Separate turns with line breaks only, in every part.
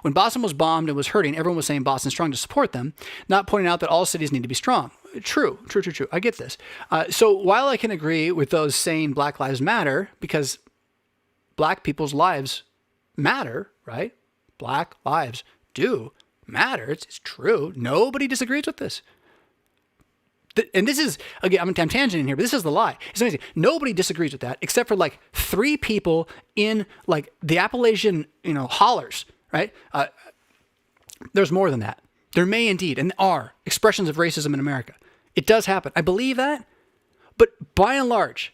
When Boston was bombed and was hurting, everyone was saying Boston's strong to support them, not pointing out that all cities need to be strong. True. I get this. So while I can agree with those saying Black Lives Matter, because Black people's lives matter, right? Black lives do matter. It's true. Nobody disagrees with this. And this is, again, I'm tangenting here, but this is the lie. It's amazing. Nobody disagrees with that except for like 3 people in like the Appalachian, hollers, right? There's more than that. There may indeed, and are, expressions of racism in America. It does happen. I believe that. But by and large,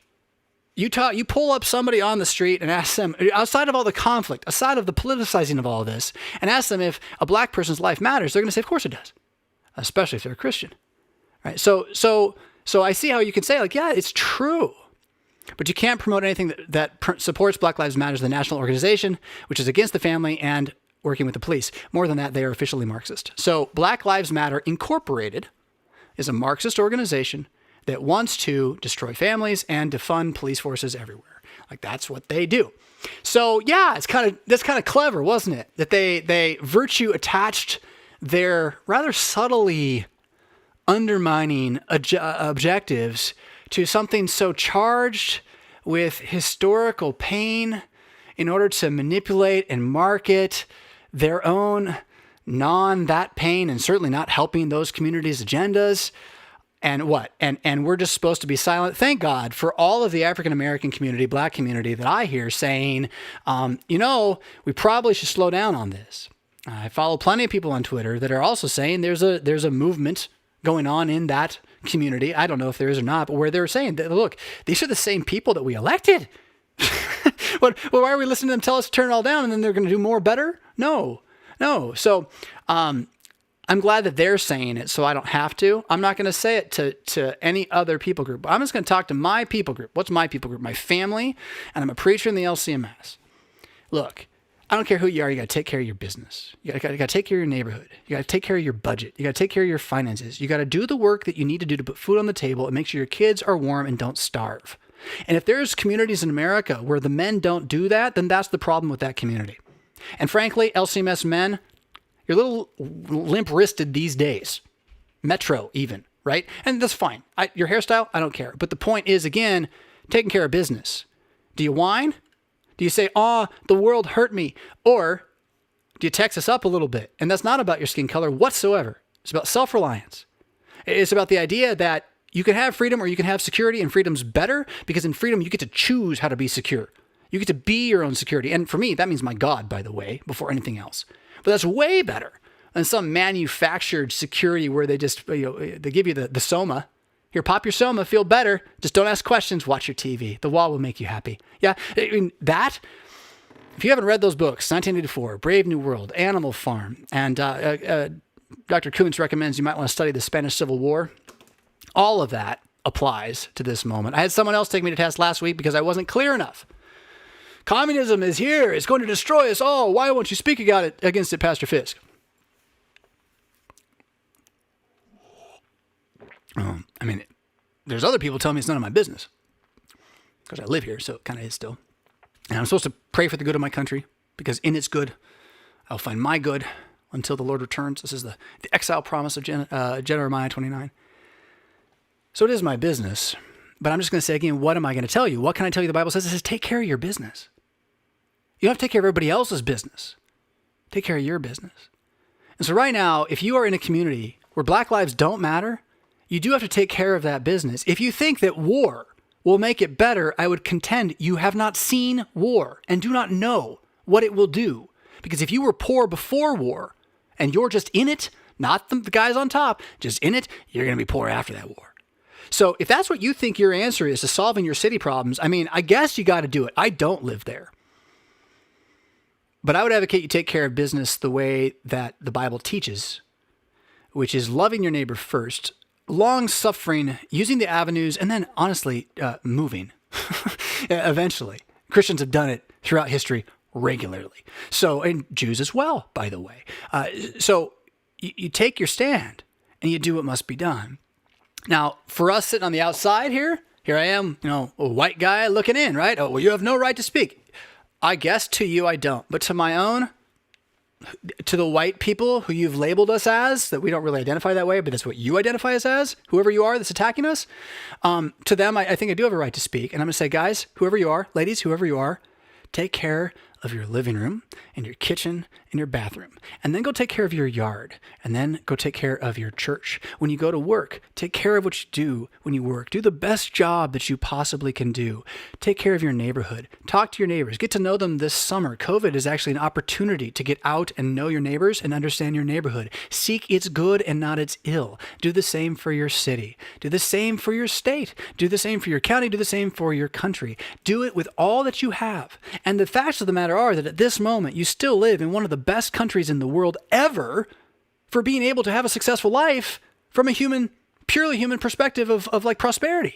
you pull up somebody on the street and ask them, outside of all the conflict, aside of the politicizing of all of this, and ask them if a Black person's life matters, they're going to say, of course it does, especially if they're a Christian. Right? So I see how you can say, like, yeah, it's true. But you can't promote anything that supports Black Lives Matter as the national organization, which is against the family and working with the police. More than that, they are officially Marxist. So Black Lives Matter Incorporated is a Marxist organization that wants to destroy families and defund police forces everywhere. Like, that's what they do. So yeah, that's kind of clever, wasn't it? That they virtue attached their rather subtly undermining objectives to something so charged with historical pain in order to manipulate and market their own that pain, and certainly not helping those communities' agendas. And what? And we're just supposed to be silent. Thank God for all of the African-American community, Black community that I hear saying, we probably should slow down on this. I follow plenty of people on Twitter that are also saying there's a movement going on in that community. I don't know if there is or not, but where they're saying that, look, these are the same people that we elected. Well, why are we listening to them tell us to turn it all down and then they're going to do more better? No. So I'm glad that they're saying it so I don't have to. I'm not going to say it to any other people group. I'm just going to talk to my people group. What's my people group? My family, and I'm a preacher in the LCMS. Look, I don't care who you are. You got to take care of your business. You got to take care of your neighborhood. You got to take care of your budget. You got to take care of your finances. You got to do the work that you need to do to put food on the table and make sure your kids are warm and don't starve. And if there's communities in America where the men don't do that, then that's the problem with that community. And frankly, LCMS men, you're a little limp-wristed these days. Metro even, right? And that's fine. Your hairstyle, I don't care. But the point is, again, taking care of business. Do you whine? Do you say, the world hurt me? Or do you Texas up a little bit? And that's not about your skin color whatsoever. It's about self-reliance. It's about the idea that you can have freedom or you can have security, and freedom's better because in freedom, you get to choose how to be secure. You get to be your own security. And for me, that means my God, by the way, before anything else. But that's way better than some manufactured security where they just, they give you the Soma. Here, pop your Soma, feel better. Just don't ask questions. Watch your TV. The wall will make you happy. Yeah, I mean, that, if you haven't read those books, 1984, Brave New World, Animal Farm, and Dr. Kuntz recommends you might want to study the Spanish Civil War. All of that applies to this moment. I had someone else take me to task last week because I wasn't clear enough. Communism is here. It's going to destroy us all. Why won't you speak against it, Pastor Fisk? There's other people telling me it's none of my business because I live here, so it kind of is still. And I'm supposed to pray for the good of my country because in its good, I'll find my good until the Lord returns. This is the exile promise of Jeremiah 29. So it is my business, but I'm just going to say again, what am I going to tell you? What can I tell you? The Bible says it says take care of your business. You don't have to take care of everybody else's business. Take care of your business. And so right now, if you are in a community where Black lives don't matter, you do have to take care of that business. If you think that war will make it better, I would contend you have not seen war and do not know what it will do. Because if you were poor before war and you're just in it, not the guys on top, just in it, you're going to be poor after that war. So if that's what you think your answer is to solving your city problems, I guess you got to do it. I don't live there. But I would advocate you take care of business the way that the Bible teaches, which is loving your neighbor first, long-suffering, using the avenues, and then, honestly, moving eventually. Christians have done it throughout history regularly. So, and Jews as well, by the way. So you take your stand and you do what must be done. Now, for us sitting on the outside here I am, a white guy looking in, right? Oh, well, you have no right to speak. I guess to you I don't, but to my own, to the white people who you've labeled us as, that we don't really identify that way, but that's what you identify us as, whoever you are that's attacking us, to them, I think I do have a right to speak. And I'm going to say, guys, whoever you are, ladies, whoever you are, take care of your living room and your kitchen and your bathroom, and then go take care of your yard, and then go take care of your church. When you go to work, take care of what you do when you work. Do the best job that you possibly can do. Take care of your neighborhood. Talk to your neighbors. Get to know them this summer. COVID is actually an opportunity to get out and know your neighbors and understand your neighborhood. Seek its good and not its ill. Do the same for your city. Do the same for your state. Do the same for your county. Do the same for your country. Do it with all that you have. And the facts of the matter are that at this moment, you still live in one of the best countries in the world ever for being able to have a successful life from a purely human perspective of like prosperity.